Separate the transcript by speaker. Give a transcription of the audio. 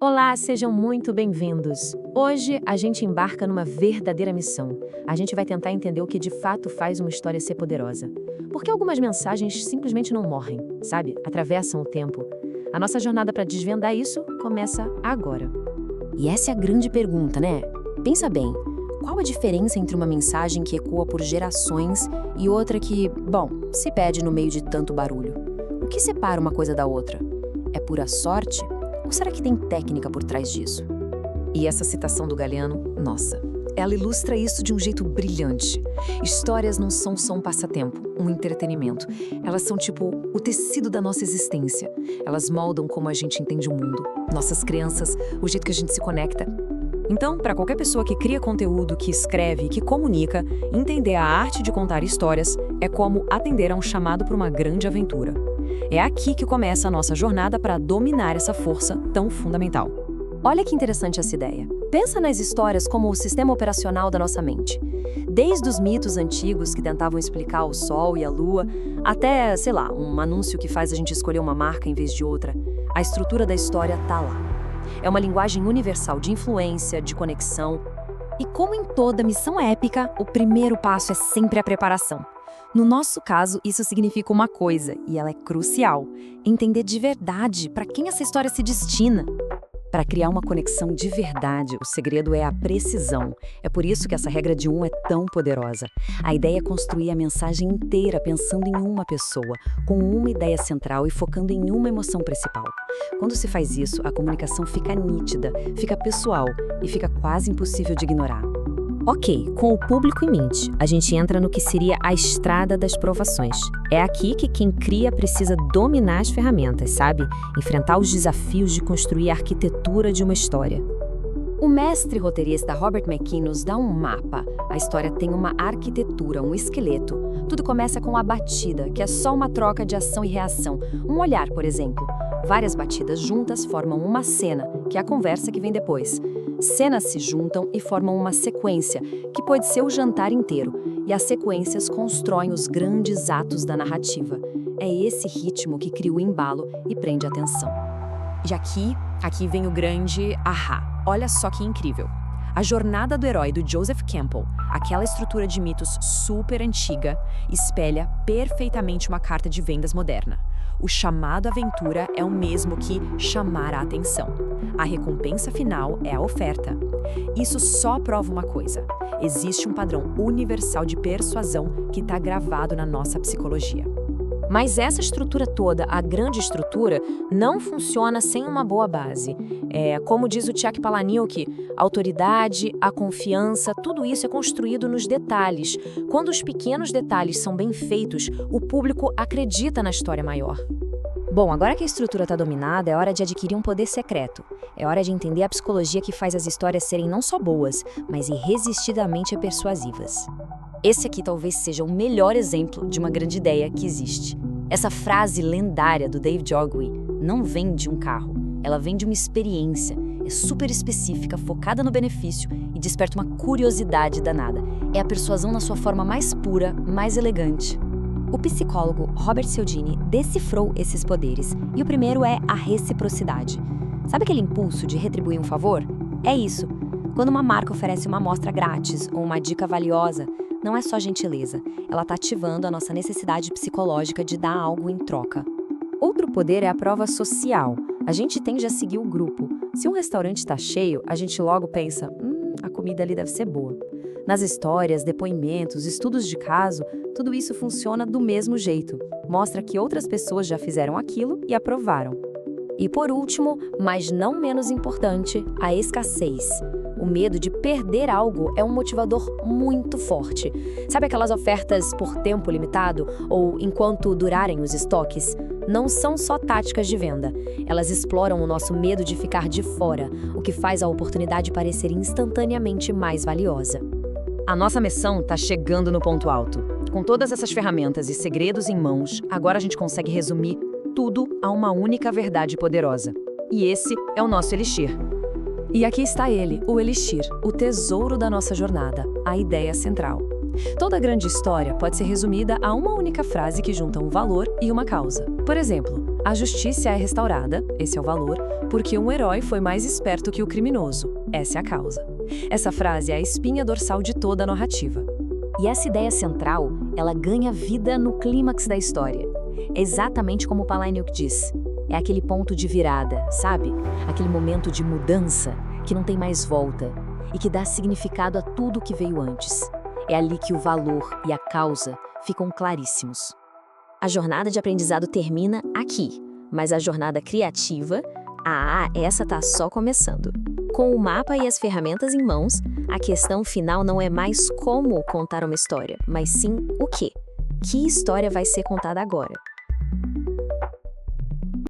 Speaker 1: Olá, sejam muito bem-vindos. Hoje a gente embarca numa verdadeira missão. A gente vai tentar entender o que de fato faz uma história ser poderosa. Porque algumas mensagens simplesmente não morrem, sabe? Atravessam o tempo. A nossa jornada para desvendar isso começa agora.
Speaker 2: E essa é a grande pergunta, né? Pensa bem, qual a diferença entre uma mensagem que ecoa por gerações e outra que, bom, se perde no meio de tanto barulho? O que separa uma coisa da outra? É pura sorte? Ou será que tem técnica por trás disso?
Speaker 1: E essa citação do Galeano, nossa, ela ilustra isso de um jeito brilhante. Histórias não são só um passatempo, um entretenimento. Elas são tipo o tecido da nossa existência. Elas moldam como a gente entende o mundo, nossas crenças, o jeito que a gente se conecta. Então, para qualquer pessoa que cria conteúdo, que escreve, que comunica, entender a arte de contar histórias é como atender a um chamado para uma grande aventura. É aqui que começa a nossa jornada para dominar essa força tão fundamental.
Speaker 2: Olha que interessante essa ideia. Pensa nas histórias como o sistema operacional da nossa mente. Desde os mitos antigos que tentavam explicar o Sol e a Lua, até, sei lá, um anúncio que faz a gente escolher uma marca em vez de outra, a estrutura da história tá lá. É uma linguagem universal de influência, de conexão. E como em toda missão épica, o primeiro passo é sempre a preparação. No nosso caso, isso significa uma coisa, e ela é crucial: entender de verdade para quem essa história se destina. Para criar uma conexão de verdade, o segredo é a precisão. É por isso que essa regra de um é tão poderosa. A ideia é construir a mensagem inteira pensando em uma pessoa, com uma ideia central e focando em uma emoção principal. Quando se faz isso, a comunicação fica nítida, fica pessoal e fica quase impossível de ignorar. Ok, com o público em mente, a gente entra no que seria a estrada das provações. É aqui que quem cria precisa dominar as ferramentas, sabe? Enfrentar os desafios de construir a arquitetura de uma história. O mestre roteirista Robert McKee nos dá um mapa. A história tem uma arquitetura, um esqueleto. Tudo começa com a batida, que é só uma troca de ação e reação. Um olhar, por exemplo. Várias batidas juntas formam uma cena, que é a conversa que vem depois. Cenas se juntam e formam uma sequência, que pode ser o jantar inteiro, e as sequências constroem os grandes atos da narrativa. É esse ritmo que cria o embalo e prende a atenção.
Speaker 1: E aqui vem o grande ahá. Olha só que incrível. A jornada do herói do Joseph Campbell, aquela estrutura de mitos super antiga, espelha perfeitamente uma carta de vendas moderna. O chamado à aventura é o mesmo que chamar a atenção. A recompensa final é a oferta. Isso só prova uma coisa: existe um padrão universal de persuasão que está gravado na nossa psicologia. Mas essa estrutura toda, a grande estrutura, não funciona sem uma boa base. Como diz o Chuck Palahniuk, a autoridade, a confiança, tudo isso é construído nos detalhes. Quando os pequenos detalhes são bem feitos, o público acredita na história maior.
Speaker 2: Bom, agora que a estrutura está dominada, é hora de adquirir um poder secreto. É hora de entender a psicologia que faz as histórias serem não só boas, mas irresistidamente persuasivas. Esse aqui talvez seja o melhor exemplo de uma grande ideia que existe. Essa frase lendária do David Ogilvy não vem de um carro, ela vem de uma experiência. É super específica, focada no benefício e desperta uma curiosidade danada. É a persuasão na sua forma mais pura, mais elegante. O psicólogo Robert Cialdini decifrou esses poderes, e o primeiro é a reciprocidade. Sabe aquele impulso de retribuir um favor? É isso. Quando uma marca oferece uma amostra grátis ou uma dica valiosa, não é só gentileza, ela está ativando a nossa necessidade psicológica de dar algo em troca. Outro poder é a prova social. A gente tende a seguir o grupo. Se um restaurante está cheio, a gente logo pensa, a comida ali deve ser boa. Nas histórias, depoimentos, estudos de caso, tudo isso funciona do mesmo jeito. Mostra que outras pessoas já fizeram aquilo e aprovaram. E por último, mas não menos importante, a escassez. O medo de perder algo é um motivador muito forte. Sabe aquelas ofertas por tempo limitado ou enquanto durarem os estoques? Não são só táticas de venda. Elas exploram o nosso medo de ficar de fora, o que faz a oportunidade parecer instantaneamente mais valiosa.
Speaker 1: A nossa missão está chegando no ponto alto. Com todas essas ferramentas e segredos em mãos, agora a gente consegue resumir tudo a uma única verdade poderosa. E esse é o nosso elixir. E aqui está ele, o elixir, o tesouro da nossa jornada, a ideia central. Toda grande história pode ser resumida a uma única frase que junta um valor e uma causa. Por exemplo,
Speaker 2: A justiça é restaurada, esse é o valor, porque um herói foi mais esperto que o criminoso, essa é a causa. Essa frase é a espinha dorsal de toda a narrativa. E essa ideia central, ela ganha vida no clímax da história. É exatamente como Palahniuk diz. É aquele ponto de virada, sabe? Aquele momento de mudança, que não tem mais volta, e que dá significado a tudo que veio antes. É ali que o valor e a causa ficam claríssimos. A jornada de aprendizado termina aqui, mas a jornada criativa, essa tá só começando. Com o mapa e as ferramentas em mãos, a questão final não é mais como contar uma história, mas sim o quê? Que história vai ser contada agora?